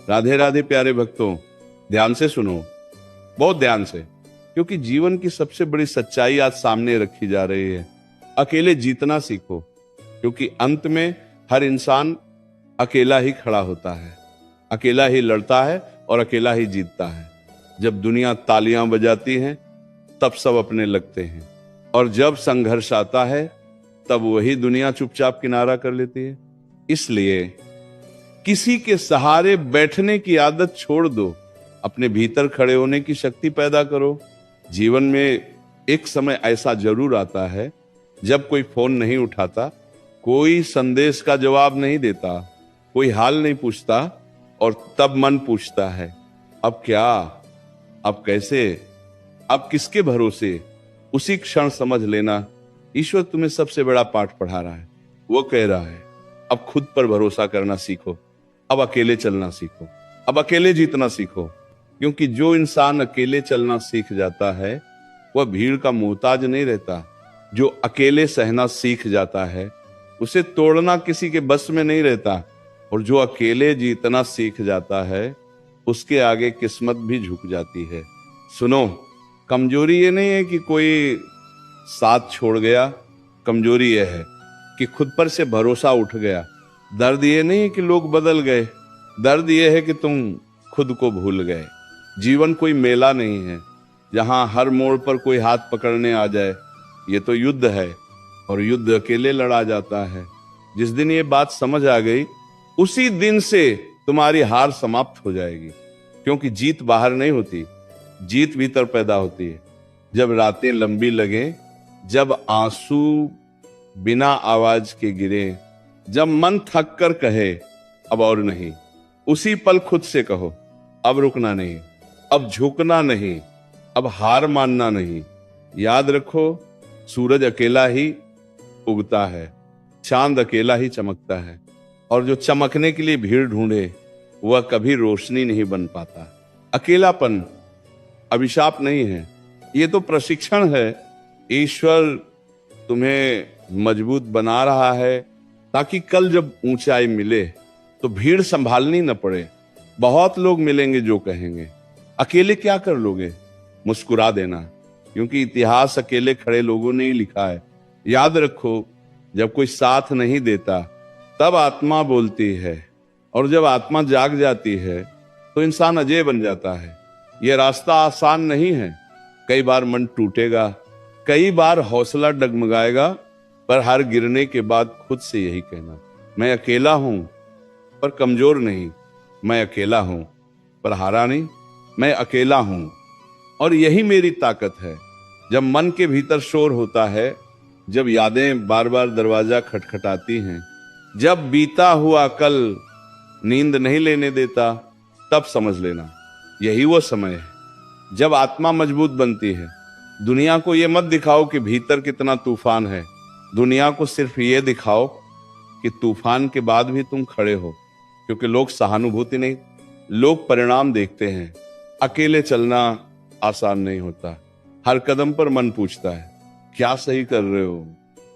राधे राधे प्यारे भक्तों, ध्यान से सुनो, बहुत ध्यान से, क्योंकि जीवन की सबसे बड़ी सच्चाई आज सामने रखी जा रही है। अकेले जीतना सीखो, क्योंकि अंत में हर इंसान अकेला ही खड़ा होता है, अकेला ही लड़ता है और अकेला ही जीतता है। जब दुनिया तालियां बजाती है तब सब अपने लगते हैं, और जब संघर्ष आता है तब वही दुनिया चुपचाप किनारा कर लेती है। इसलिए किसी के सहारे बैठने की आदत छोड़ दो, अपने भीतर खड़े होने की शक्ति पैदा करो। जीवन में एक समय ऐसा जरूर आता है जब कोई फोन नहीं उठाता, कोई संदेश का जवाब नहीं देता, कोई हाल नहीं पूछता, और तब मन पूछता है अब क्या, अब कैसे, अब किसके भरोसे। उसी क्षण समझ लेना ईश्वर तुम्हें सबसे बड़ा पाठ पढ़ा रहा है। वो कह रहा है अब खुद पर भरोसा करना सीखो, अब अकेले चलना सीखो, अब अकेले जीतना सीखो। क्योंकि जो इंसान अकेले चलना सीख जाता है वह भीड़ का मोहताज नहीं रहता। जो अकेले सहना सीख जाता है उसे तोड़ना किसी के बस में नहीं रहता, और जो अकेले जीतना सीख जाता है उसके आगे किस्मत भी झुक जाती है। सुनो, कमजोरी ये नहीं है कि कोई साथ छोड़ गया, कमजोरी यह है कि खुद पर से भरोसा उठ गया। दर्द ये नहीं है कि लोग बदल गए, दर्द ये है कि तुम खुद को भूल गए। जीवन कोई मेला नहीं है जहां हर मोड़ पर कोई हाथ पकड़ने आ जाए। ये तो युद्ध है, और युद्ध अकेले लड़ा जाता है। जिस दिन ये बात समझ आ गई उसी दिन से तुम्हारी हार समाप्त हो जाएगी। क्योंकि जीत बाहर नहीं होती, जीत भीतर पैदा होती है। जब रातें लंबी लगे, जब आंसू बिना आवाज के गिरे, जब मन थक कर कहे अब और नहीं, उसी पल खुद से कहो अब रुकना नहीं, अब झुकना नहीं, अब हार मानना नहीं। याद रखो, सूरज अकेला ही उगता है, चांद अकेला ही चमकता है, और जो चमकने के लिए भीड़ ढूंढे वह कभी रोशनी नहीं बन पाता। अकेलापन अभिशाप नहीं है, ये तो प्रशिक्षण है। ईश्वर तुम्हें मजबूत बना रहा है ताकि कल जब ऊंचाई मिले तो भीड़ संभालनी न पड़े। बहुत लोग मिलेंगे जो कहेंगे, अकेले क्या कर लोगे? मुस्कुरा देना, क्योंकि इतिहास अकेले खड़े लोगों ने ही लिखा है। याद रखो, जब कोई साथ नहीं देता तब आत्मा बोलती है, और जब आत्मा जाग जाती है तो इंसान अजय बन जाता है। यह रास्ता आसान नहीं है, कई बार मन टूटेगा, कई बार हौसला डगमगाएगा, पर हर गिरने के बाद खुद से यही कहना, मैं अकेला हूं पर कमजोर नहीं, मैं अकेला हूं पर हारा नहीं, मैं अकेला हूं और यही मेरी ताकत है। जब मन के भीतर शोर होता है, जब यादें बार बार दरवाजा खटखटाती हैं, जब बीता हुआ कल नींद नहीं लेने देता, तब समझ लेना यही वो समय है जब आत्मा मजबूत बनती है। दुनिया को ये मत दिखाओ कि भीतर कितना तूफान है, दुनिया को सिर्फ ये दिखाओ कि तूफान के बाद भी तुम खड़े हो। क्योंकि लोग सहानुभूति नहीं, लोग परिणाम देखते हैं। अकेले चलना आसान नहीं होता। हर कदम पर मन पूछता है, क्या सही कर रहे हो?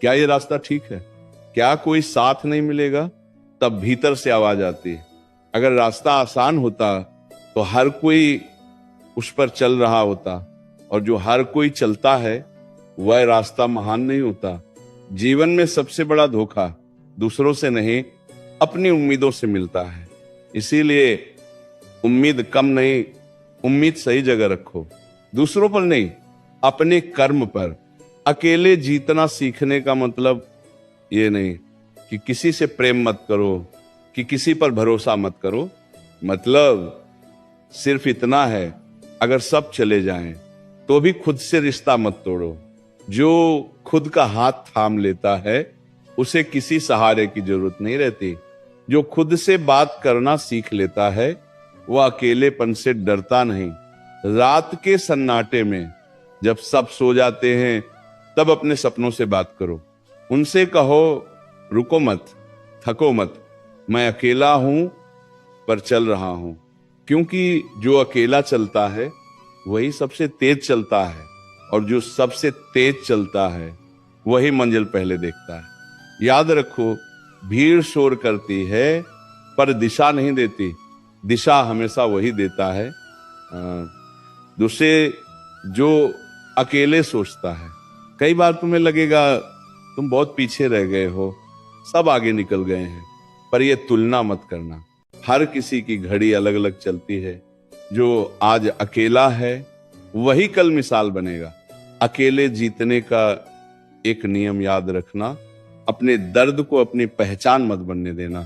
क्या ये रास्ता ठीक है? क्या कोई साथ नहीं मिलेगा? तब भीतर से आवाज आती है। अगर रास्ता आसान होता तो हर कोई उस पर चल रहा होता, और जो हर कोई चलता है वह रास्ता महान नहीं होता। जीवन में सबसे बड़ा धोखा दूसरों से नहीं, अपनी उम्मीदों से मिलता है। इसीलिए उम्मीद कम नहीं, उम्मीद सही जगह रखो, दूसरों पर नहीं, अपने कर्म पर। अकेले जीतना सीखने का मतलब ये नहीं कि किसी से प्रेम मत करो, कि किसी पर भरोसा मत करो। मतलब सिर्फ इतना है, अगर सब चले जाएं तो भी खुद से रिश्ता मत तोड़ो। जो खुद का हाथ थाम लेता है उसे किसी सहारे की जरूरत नहीं रहती। जो खुद से बात करना सीख लेता है वह अकेलेपन से डरता नहीं। रात के सन्नाटे में जब सब सो जाते हैं तब अपने सपनों से बात करो। उनसे कहो, रुको मत, थको मत, मैं अकेला हूं पर चल रहा हूं। क्योंकि जो अकेला चलता है वही सबसे तेज चलता है, और जो सबसे तेज चलता है वही मंजिल पहले देखता है। याद रखो, भीड़ शोर करती है पर दिशा नहीं देती, दिशा हमेशा वही देता है। दूसरे जो अकेले सोचता है, कई बार तुम्हें लगेगा तुम बहुत पीछे रह गए हो, सब आगे निकल गए हैं, पर ये तुलना मत करना। हर किसी की घड़ी अलग अलग चलती है। जो आज अकेला है वही कल मिसाल बनेगा। अकेले जीतने का एक नियम याद रखना, अपने दर्द को अपनी पहचान मत बनने देना।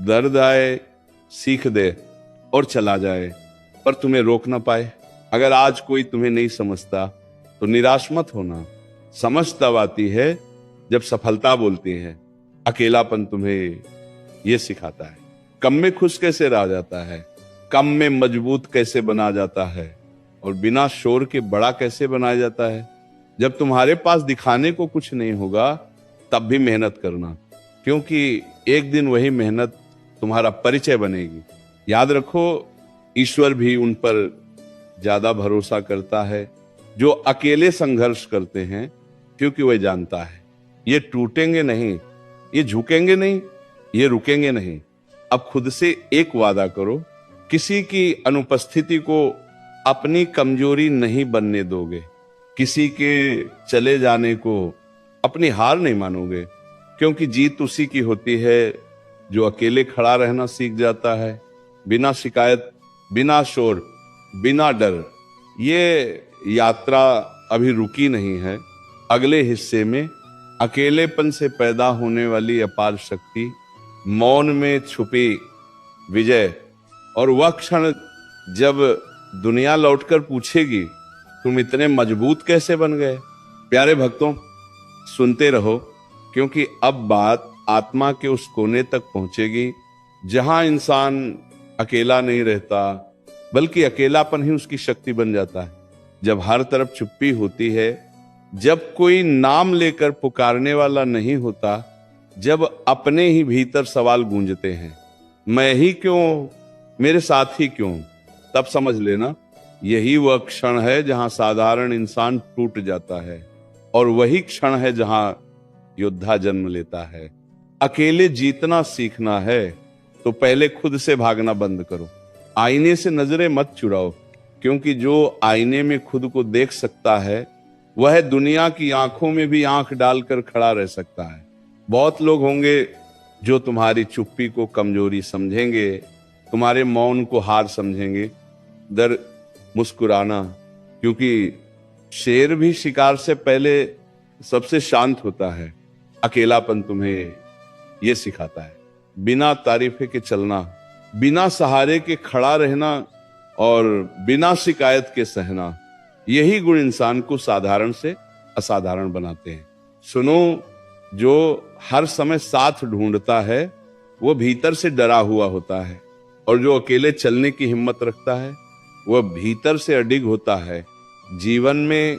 दर्द आए, सीख दे और चला जाए, पर तुम्हें रोक ना पाए। अगर आज कोई तुम्हें नहीं समझता तो निराश मत होना। समझ तब आती है जब सफलता बोलती है। अकेलापन तुम्हें यह सिखाता है कम में खुश कैसे रहा जाता है, कम में मजबूत कैसे बना जाता है, और बिना शोर के बड़ा कैसे बनाया जाता है। जब तुम्हारे पास दिखाने को कुछ नहीं होगा तब भी मेहनत करना, क्योंकि एक दिन वही मेहनत तुम्हारा परिचय बनेगी। याद रखो, ईश्वर भी उन पर ज्यादा भरोसा करता है जो अकेले संघर्ष करते हैं, क्योंकि वह जानता है ये टूटेंगे नहीं, ये झुकेंगे नहीं, ये रुकेंगे नहीं। अब खुद से एक वादा करो, किसी की अनुपस्थिति को अपनी कमजोरी नहीं बनने दोगे, किसी के चले जाने को अपनी हार नहीं मानोगे, क्योंकि जीत उसी की होती है जो अकेले खड़ा रहना सीख जाता है, बिना शिकायत, बिना शोर, बिना डर। ये यात्रा अभी रुकी नहीं है। अगले हिस्से में अकेलेपन से पैदा होने वाली अपार शक्ति, मौन में छुपी विजय, और वह क्षण जब दुनिया लौटकर पूछेगी तुम इतने मजबूत कैसे बन गए। प्यारे भक्तों, सुनते रहो, क्योंकि अब बात आत्मा के उस कोने तक पहुंचेगी जहां इंसान अकेला नहीं रहता, बल्कि अकेलापन ही उसकी शक्ति बन जाता है। जब हर तरफ चुप्पी होती है, जब कोई नाम लेकर पुकारने वाला नहीं होता, जब अपने ही भीतर सवाल गूंजते हैं, मैं ही क्यों, मेरे साथ ही क्यों, तब समझ लेना यही वह क्षण है जहां साधारण इंसान टूट जाता है, और वही क्षण है जहां योद्धा जन्म लेता है। अकेले जीतना सीखना है तो पहले खुद से भागना बंद करो। आईने से नजरें मत चुराओ, क्योंकि जो आईने में खुद को देख सकता है वह दुनिया की आंखों में भी आंख डालकर खड़ा रह सकता है। बहुत लोग होंगे जो तुम्हारी चुप्पी को कमजोरी समझेंगे, तुम्हारे मौन को हार समझेंगे। दर मुस्कुराना, क्योंकि शेर भी शिकार से पहले सबसे शांत होता है। अकेलापन तुम्हें यह सिखाता है बिना तारीफे के चलना, बिना सहारे के खड़ा रहना, और बिना शिकायत के सहना। यही गुण इंसान को साधारण से असाधारण बनाते हैं। सुनो, जो हर समय साथ ढूंढता है वो भीतर से डरा हुआ होता है, और जो अकेले चलने की हिम्मत रखता है वह भीतर से अडिग होता है। जीवन में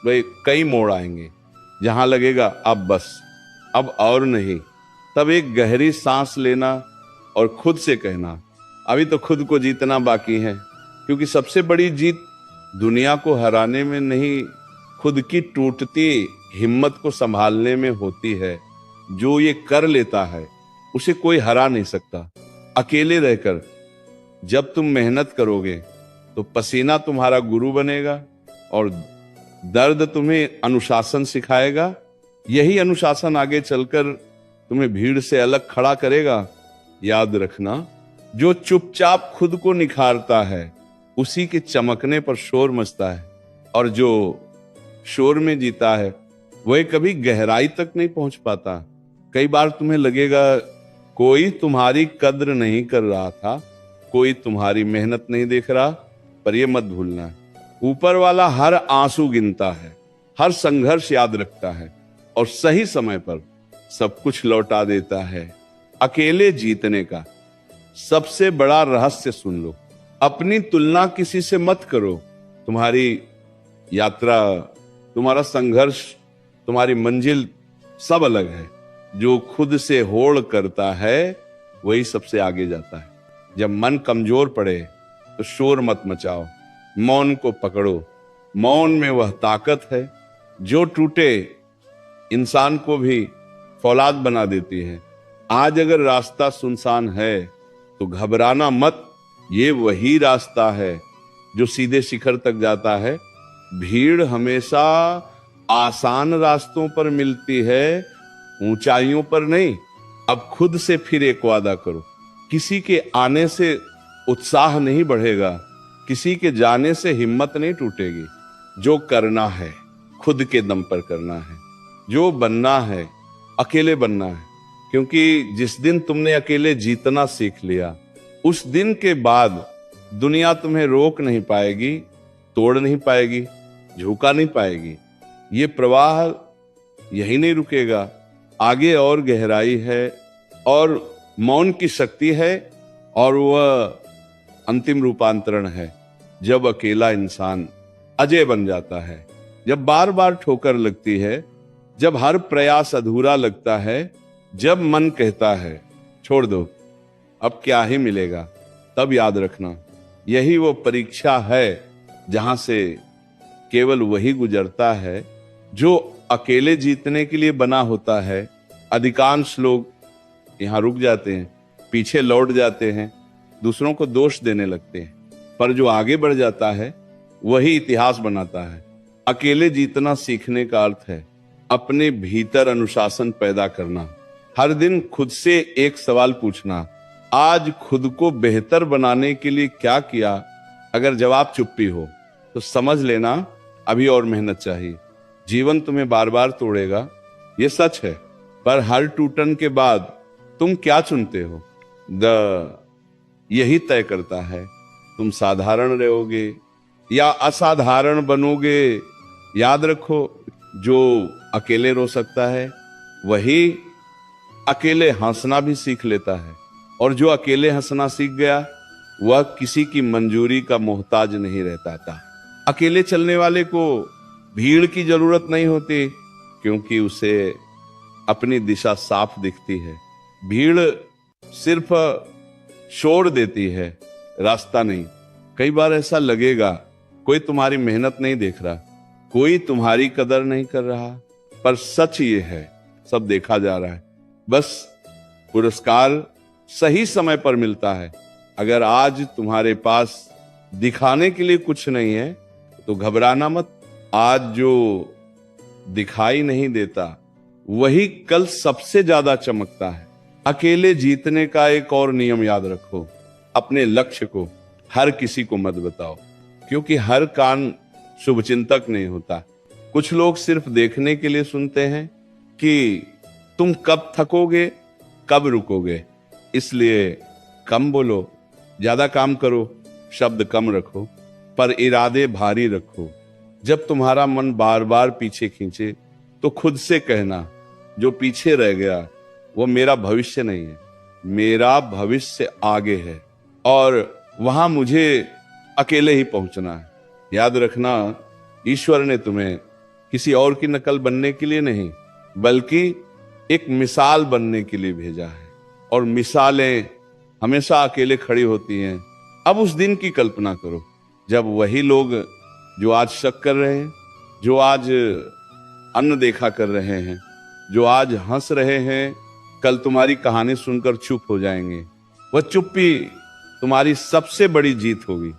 वे कई मोड़ आएंगे जहां लगेगा अब बस, अब और नहीं। तब एक गहरी सांस लेना और खुद से कहना, अभी तो खुद को जीतना बाकी है, क्योंकि सबसे बड़ी जीत दुनिया को हराने में नहीं, खुद की टूटती हिम्मत को संभालने में होती है। जो ये कर लेता है उसे कोई हरा नहीं सकता। अकेले रहकर जब तुम मेहनत करोगे तो पसीना तुम्हारा गुरु बनेगा, और दर्द तुम्हें अनुशासन सिखाएगा। यही अनुशासन आगे चलकर तुम्हें भीड़ से अलग खड़ा करेगा। याद रखना, जो चुपचाप खुद को निखारता है उसी के चमकने पर शोर मचता है, और जो शोर में जीता है वह कभी गहराई तक नहीं पहुंच पाता। कई बार तुम्हें लगेगा कोई तुम्हारी कद्र नहीं कर रहा था, कोई तुम्हारी मेहनत नहीं देख रहा, पर यह मत भूलना, ऊपर वाला हर आंसू गिनता है, हर संघर्ष याद रखता है, और सही समय पर सब कुछ लौटा देता है। अकेले जीतने का सबसे बड़ा रहस्य सुन लो, अपनी तुलना किसी से मत करो। तुम्हारी यात्रा, तुम्हारा संघर्ष, तुम्हारी मंजिल सब अलग है। जो खुद से होड़ करता है वही सबसे आगे जाता है। जब मन कमजोर पड़े तो शोर मत मचाओ, मौन को पकड़ो। मौन में वह ताकत है जो टूटे इंसान को भी फौलाद बना देती है। आज अगर रास्ता सुनसान है तो घबराना मत, ये वही रास्ता है जो सीधे शिखर तक जाता है। भीड़ हमेशा आसान रास्तों पर मिलती है, ऊंचाइयों पर नहीं। अब खुद से फिर एक वादा करो, किसी के आने से उत्साह नहीं बढ़ेगा, किसी के जाने से हिम्मत नहीं टूटेगी। जो करना है खुद के दम पर करना है, जो बनना है अकेले बनना है। क्योंकि जिस दिन तुमने अकेले जीतना सीख लिया, उस दिन के बाद दुनिया तुम्हें रोक नहीं पाएगी, तोड़ नहीं पाएगी, झुका नहीं पाएगी। ये प्रवाह यही नहीं रुकेगा, आगे और गहराई है और मौन की शक्ति है, और वह अंतिम रूपांतरण है जब अकेला इंसान अजय बन जाता है। जब बार बार ठोकर लगती है, जब हर प्रयास अधूरा लगता है, जब मन कहता है छोड़ दो अब क्या ही मिलेगा, तब याद रखना यही वो परीक्षा है जहां से केवल वही गुजरता है जो अकेले जीतने के लिए बना होता है। अधिकांश लोग यहां रुक जाते हैं, पीछे लौट जाते हैं, दूसरों को दोष देने लगते हैं, पर जो आगे बढ़ जाता है वही इतिहास बनाता है। अकेले जीतना सीखने का अर्थ है अपने भीतर अनुशासन पैदा करना। हर दिन खुद से एक सवाल पूछना, आज खुद को बेहतर बनाने के लिए क्या किया। अगर जवाब चुप्पी हो तो समझ लेना अभी और मेहनत चाहिए। जीवन तुम्हें बार बार तोड़ेगा, ये सच है, पर हर टूटन के बाद तुम क्या चुनते हो यही तय करता है तुम साधारण रहोगे या असाधारण बनोगे। याद रखो, जो अकेले रो सकता है वही अकेले हंसना भी सीख लेता है, और जो अकेले हंसना सीख गया वह किसी की मंजूरी का मोहताज नहीं रहता था। अकेले चलने वाले को भीड़ की जरूरत नहीं होती, क्योंकि उसे अपनी दिशा साफ दिखती है। भीड़ सिर्फ शोर देती है, रास्ता नहीं। कई बार ऐसा लगेगा कोई तुम्हारी मेहनत नहीं देख रहा, कोई तुम्हारी कदर नहीं कर रहा, पर सच ये है सब देखा जा रहा है। बस पुरस्कार सही समय पर मिलता है। अगर आज तुम्हारे पास दिखाने के लिए कुछ नहीं है तो घबराना मत। आज जो दिखाई नहीं देता वही कल सबसे ज्यादा चमकता है। अकेले जीतने का एक और नियम याद रखो, अपने लक्ष्य को हर किसी को मत बताओ, क्योंकि हर कान शुभचिंतक नहीं होता। कुछ लोग सिर्फ देखने के लिए सुनते हैं कि तुम कब थकोगे, कब रुकोगे। इसलिए कम बोलो, ज्यादा काम करो, शब्द कम रखो, पर इरादे भारी रखो। जब तुम्हारा मन बार बार पीछे खींचे तो खुद से कहना, जो पीछे रह गया वो मेरा भविष्य नहीं है, मेरा भविष्य आगे है, और वहां मुझे अकेले ही पहुंचना है। याद रखना, ईश्वर ने तुम्हें किसी और की नकल बनने के लिए नहीं, बल्कि एक मिसाल बनने के लिए भेजा है, और मिसालें हमेशा अकेले खड़ी होती हैं। अब उस दिन की कल्पना करो जब वही लोग जो आज शक कर रहे हैं, जो आज अनदेखा कर रहे हैं, जो आज हंस रहे हैं, कल तुम्हारी कहानी सुनकर चुप हो जाएंगे। वह चुप्पी तुम्हारी सबसे बड़ी जीत होगी।